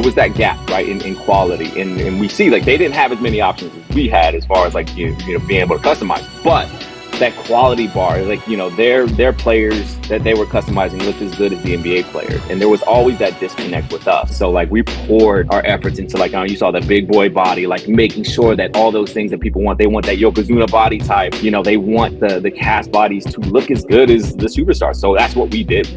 there was that gap, right, in quality, and we see like they didn't have as many options as we had as far as like you know being able to customize, but that quality bar, like, you know, their players that they were customizing looked as good as the NBA players. And there was always that disconnect with us. So like we poured our efforts into like, you saw the big boy body, like making sure that all those things that people want, they want that Yokozuna body type, you know, they want the cast bodies to look as good as the superstars. So that's what we did.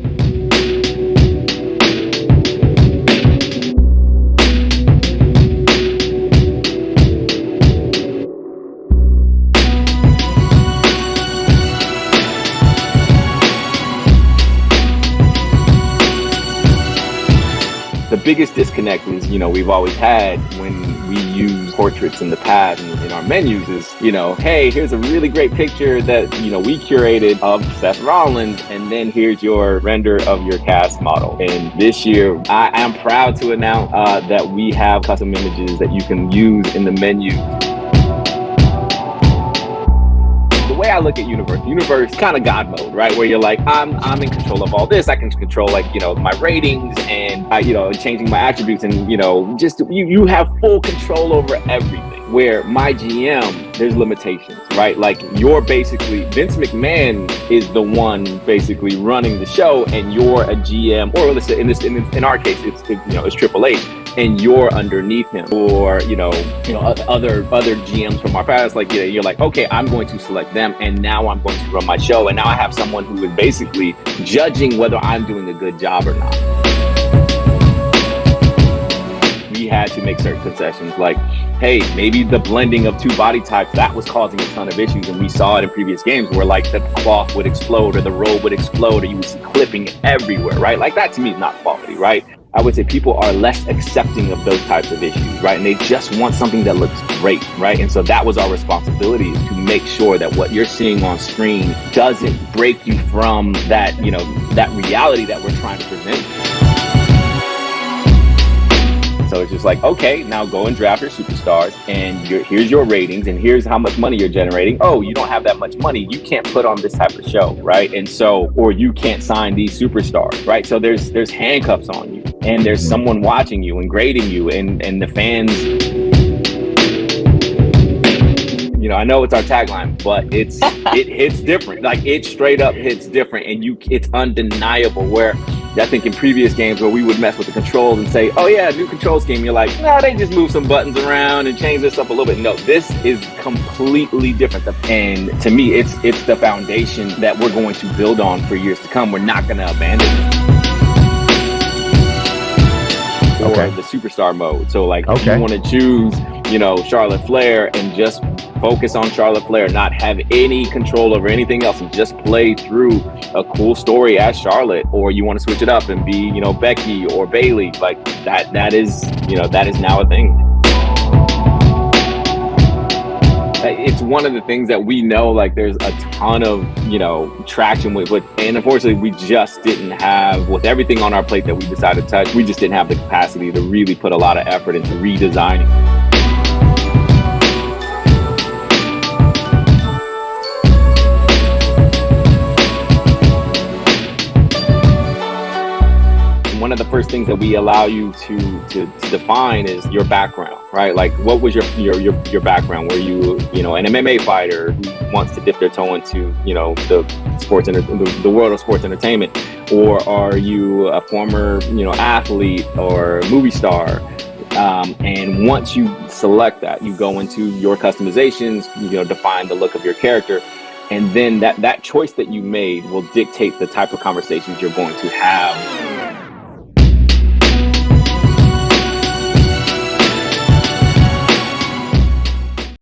The biggest disconnect is, you know, we've always had when we use portraits in the past in our menus is, you know, hey, here's a really great picture that, you know, we curated of Seth Rollins, and then here's your render of your cast model. And this year, I am proud to announce that we have custom images that you can use in the menu. The way I look at universe kind of God mode, right? Where you're like, I'm in control of all this. I can control, like, you know, my ratings and you know, changing my attributes, and, you know, just you have full control over everything. Where my GM, there's limitations, right? Like, you're basically, Vince McMahon is the one basically running the show, and you're a GM, or let's say in our case, it's Triple H, and you're underneath him. Or you know other GMs from our past, like, you know, you're like, okay, I'm going to select them, and now I'm going to run my show, and now I have someone who is basically judging whether I'm doing a good job or not. We had to make certain concessions, like, hey, maybe the blending of two body types, that was causing a ton of issues, and we saw it in previous games where, like, the cloth would explode or the robe would explode, or you would see clipping everywhere, right? Like, that to me is not quality, right? I would say people are less accepting of those types of issues, right? And they just want something that looks great, right? And so that was our responsibility, is to make sure that what you're seeing on screen doesn't break you from that, you know, that reality that we're trying to present. So it's just like, okay, now go and draft your superstars, and here's your ratings, and here's how much money you're generating. Oh, you don't have that much money, you can't put on this type of show, right? And so, or you can't sign these superstars, right? So there's handcuffs on you, and there's someone watching you and grading you, and the fans. You know, I know it's our tagline, but it hits different. Like, it straight up hits different, and it's undeniable. Where I think in previous games where we would mess with the controls and say, oh yeah, new control scheme, you're like, no, they just move some buttons around and change this up a little bit. No, this is completely different. And to me, it's the foundation that we're going to build on for years to come. We're not going to abandon it. Or the superstar mode. So like, if you want to choose, you know, Charlotte Flair, and just focus on Charlotte Flair, not have any control over anything else, and just play through a cool story as Charlotte, or you want to switch it up and be, you know, Becky or Bayley, like that is, you know, that is now a thing. It's one of the things that we know, like, there's a ton of, you know, traction with, and unfortunately we just didn't have, with everything on our plate that we decided to touch, we just didn't have the capacity to really put a lot of effort into redesigning. One of the first things that we allow you to define is your background, right? Like, what was your background? Were you know, an MMA fighter who wants to dip their toe into, you know, the world of sports entertainment, or are you a former, you know, athlete or movie star? And once you select that, you go into your customizations, you know, define the look of your character. And then that choice that you made will dictate the type of conversations you're going to have